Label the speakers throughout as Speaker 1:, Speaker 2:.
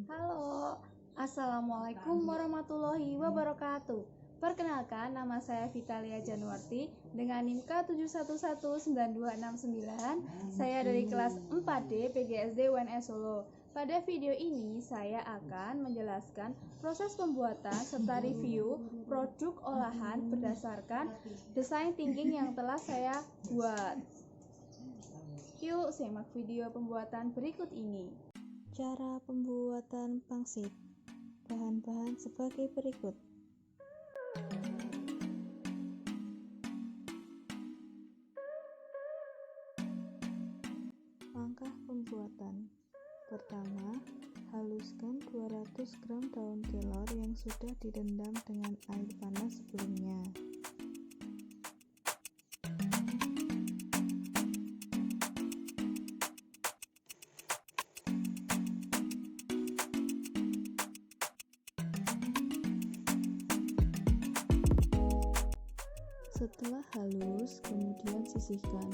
Speaker 1: Halo, Assalamualaikum warahmatullahi wabarakatuh. Perkenalkan, nama saya Vitalia Januarti dengan NIM K7119269. Saya dari kelas 4D PGSD UNS Solo. Pada video ini saya akan menjelaskan proses pembuatan serta review produk olahan berdasarkan desain thinking yang telah saya buat. Yuk simak video pembuatan berikut ini.
Speaker 2: Cara pembuatan pangsit. Bahan-bahan sebagai berikut. Langkah pembuatan. Pertama, haluskan 200 gram daun kelor yang sudah direndam dengan air panas sebelumnya. Setelah halus, kemudian sisihkan.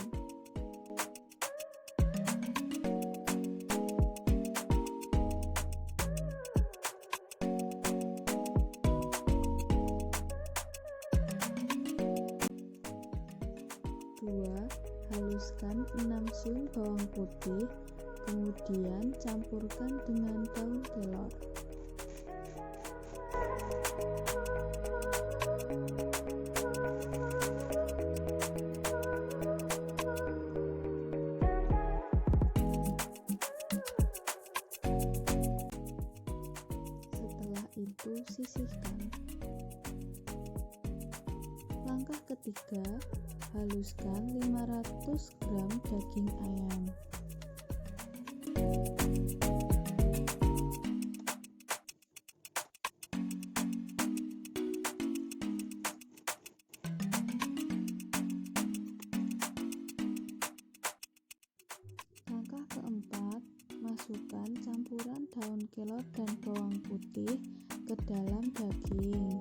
Speaker 2: Dua, haluskan 6 sun bawang putih, kemudian campurkan dengan daun kelor. Itu sisihkan. Langkah ketiga, haluskan 500 gram daging ayam. Langkah keempat, masukkan campuran daun kelor dan bawang putih ke dalam daging.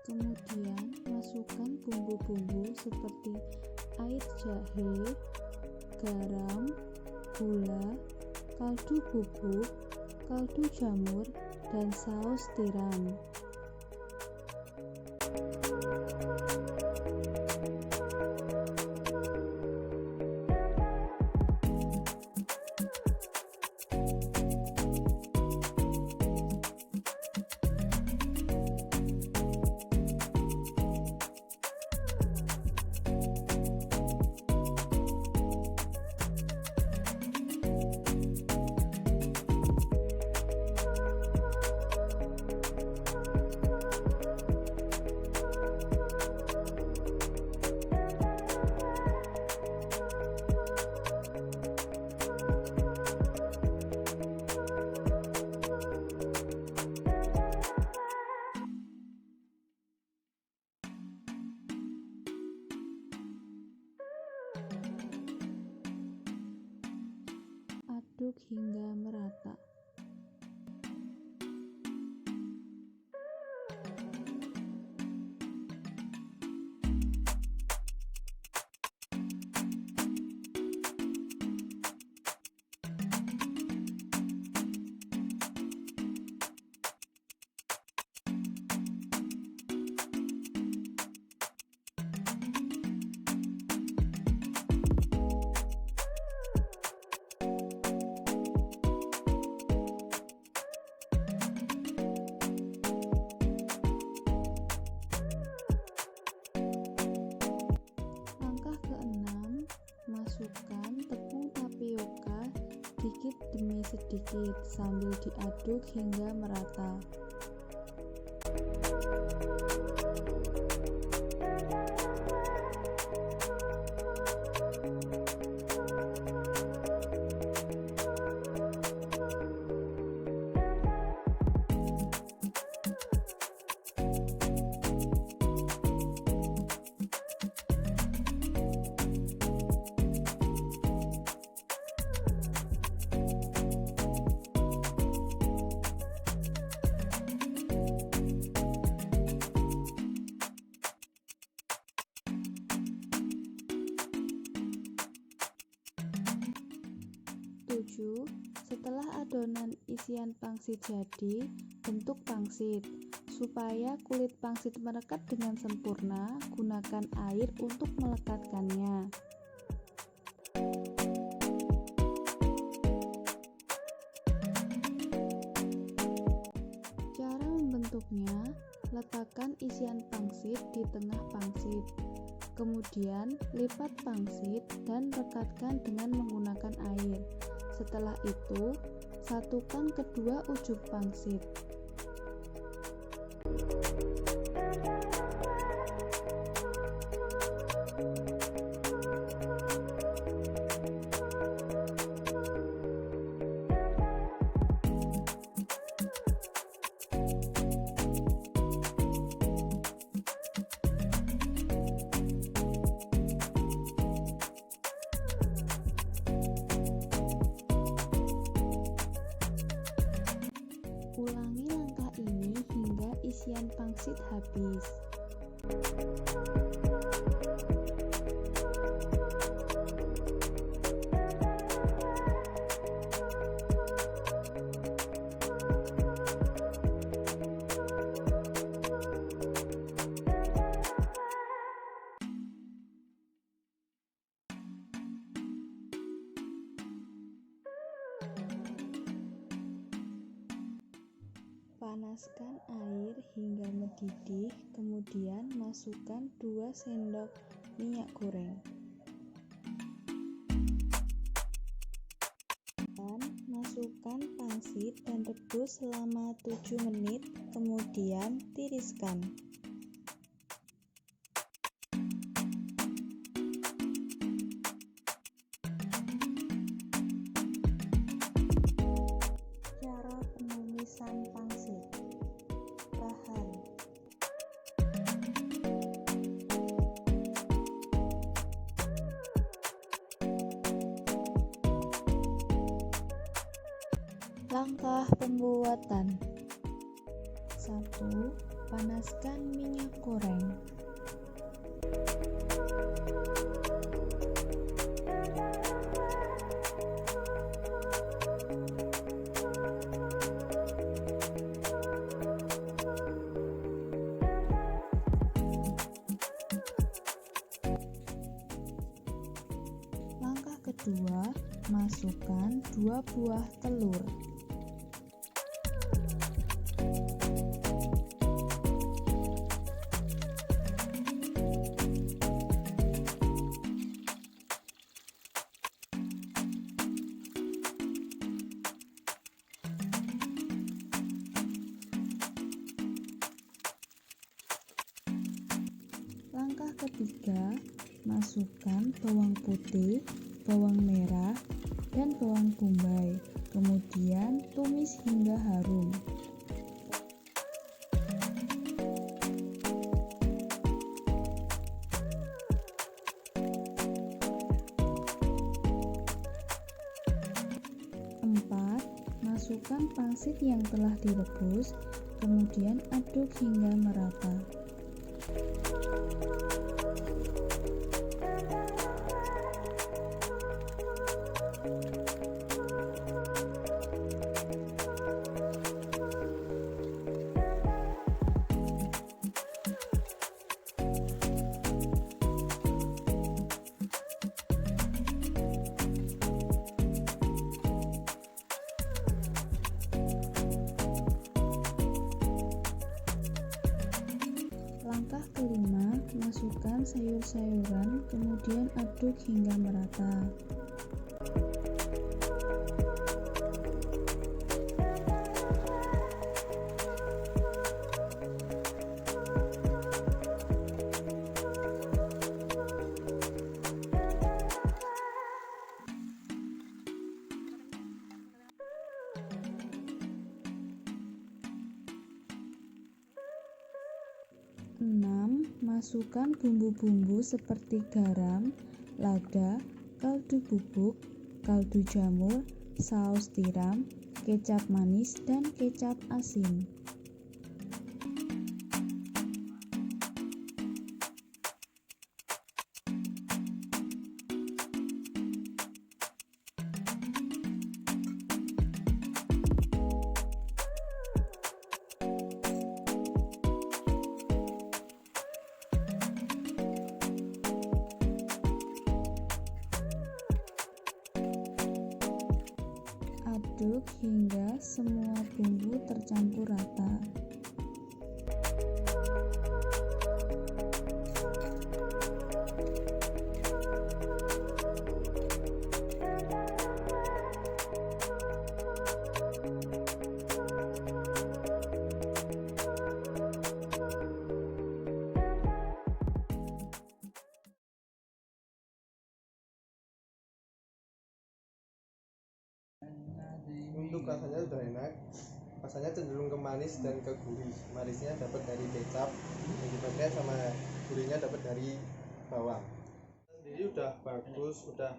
Speaker 2: Kemudian masukkan bumbu-bumbu seperti air jahe, garam, gula, kaldu bubuk, kaldu jamur, dan saus tiram. Aduk hingga merata. Masukkan tepung tapioka sedikit demi sedikit sambil diaduk hingga merata. 7. Setelah adonan isian pangsit jadi, bentuk pangsit. Supaya kulit pangsit merekat dengan sempurna, gunakan air untuk melekatkannya. Cara membentuknya, letakkan isian pangsit di tengah pangsit. Kemudian, lipat pangsit dan rekatkan dengan menggunakan air. Setelah itu, satukan kedua ujung pangsit. Ulangi langkah ini hingga isian pangsit habis. Panaskan air hingga mendidih, kemudian masukkan 2 sendok minyak goreng. Dan masukkan pangsit dan rebus selama 7 menit, kemudian tiriskan. Cara penumisan pangsit. Bahan: langkah pembuatan. 1. Panaskan minyak goreng. Langkah kedua, masukkan 2 buah telur. Langkah ketiga, masukkan bawang putih, bawang merah, dan bawang bombay. Kemudian tumis hingga harum. Empat, masukkan pangsit yang telah direbus, kemudian aduk hingga merata. Langkah kelima, masukkan sayur-sayuran, kemudian aduk hingga merata. Enam, masukkan bumbu-bumbu seperti garam, lada, kaldu bubuk, kaldu jamur, saus tiram, kecap manis, dan kecap asin. Aduk hingga semua bumbu tercampur rata.
Speaker 3: Untuk rasanya sudah enak, rasanya cenderung ke manis dan ke gurih. Manisnya dapat dari kecap yang dipakai, sama gurihnya dapat dari bawang. Sendiri udah bagus, udah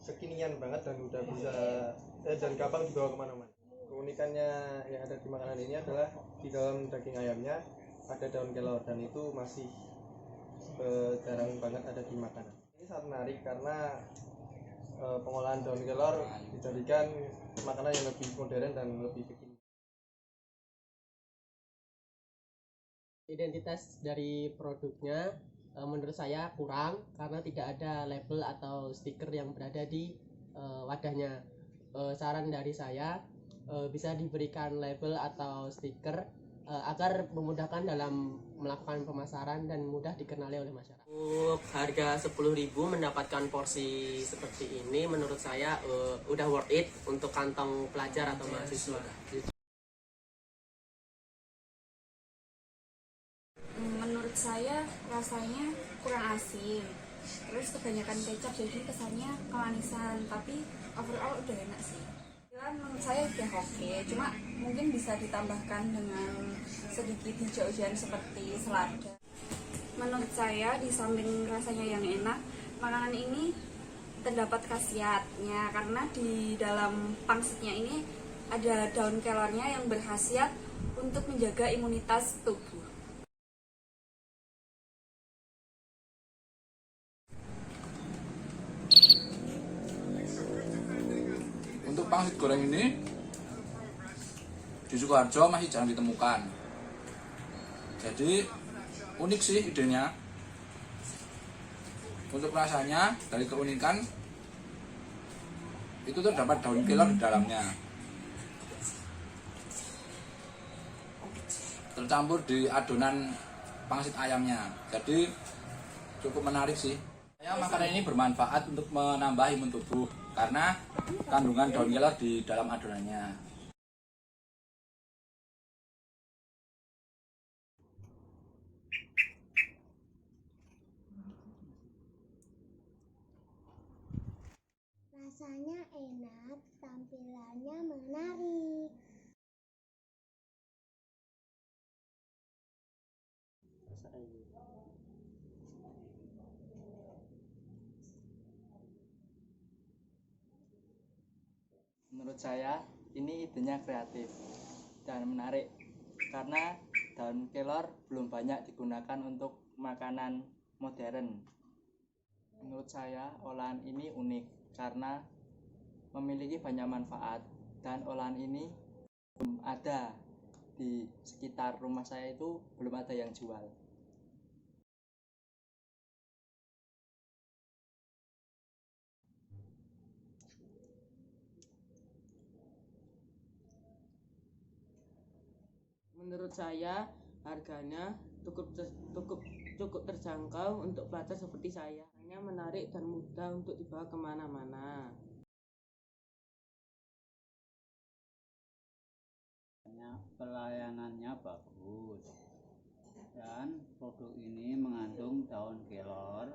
Speaker 3: kekinian banget dan udah bisa dan gampang dibawa kemana-mana. Keunikannya yang ada di makanan ini adalah di dalam daging ayamnya ada daun kelor, dan itu masih jarang banget ada di makanan. Ini sangat menarik karena pengolahan daun kelor dijadikan makanan yang lebih modern dan lebih kekinian.
Speaker 4: Identitas dari produknya menurut saya kurang karena tidak ada label atau stiker yang berada di wadahnya. Saran dari saya bisa diberikan label atau stiker agar memudahkan dalam melakukan pemasaran dan mudah dikenali oleh masyarakat. Untuk harga 10.000 mendapatkan porsi seperti ini menurut saya udah worth it untuk kantong pelajar atau mahasiswa.
Speaker 5: Menurut saya rasanya kurang asin, terus kebanyakan kecap jadi kesannya kemanisan, tapi overall udah enak sih. Menurut saya udah oke, cuma mungkin bisa ditambahkan dengan sedikit hijau-hijauan seperti selada. Menurut saya di samping rasanya yang enak, makanan ini terdapat khasiatnya karena di dalam pangsitnya ini ada daun kelornya yang berkhasiat untuk menjaga imunitas tubuh.
Speaker 6: Untuk pangsit goreng ini di Sukoharjo masih jarang ditemukan. Jadi unik sih idenya. Untuk rasanya dari keunikan itu terdapat daun kelor di dalamnya, tercampur di adonan pangsit ayamnya. Jadi cukup menarik sih. Makanan ini bermanfaat untuk menambah imun tubuh karena kandungan daun kelor di dalam adonannya.
Speaker 7: Rasanya enak, tampilannya menarik.
Speaker 8: Menurut saya ini idenya kreatif dan menarik karena daun kelor belum banyak digunakan untuk makanan modern. Menurut saya olahan ini unik karena memiliki banyak manfaat dan olahan ini belum ada di sekitar rumah saya, itu belum ada yang jual.
Speaker 4: Menurut saya harganya cukup terjangkau untuk pelajar seperti saya. Hanya menarik dan mudah untuk dibawa kemana-mana.
Speaker 9: Pelayanannya bagus dan produk ini mengandung daun kelor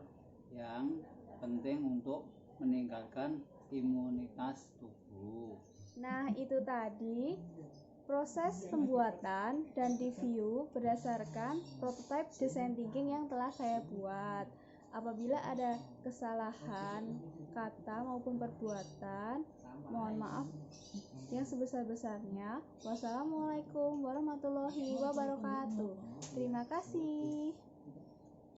Speaker 9: yang penting untuk meningkatkan imunitas tubuh.
Speaker 1: Nah, itu tadi proses pembuatan dan review berdasarkan prototype design thinking yang telah saya buat. Apabila ada kesalahan kata maupun perbuatan, mohon maaf yang sebesar-besarnya. Wassalamualaikum warahmatullahi wabarakatuh. Terima kasih.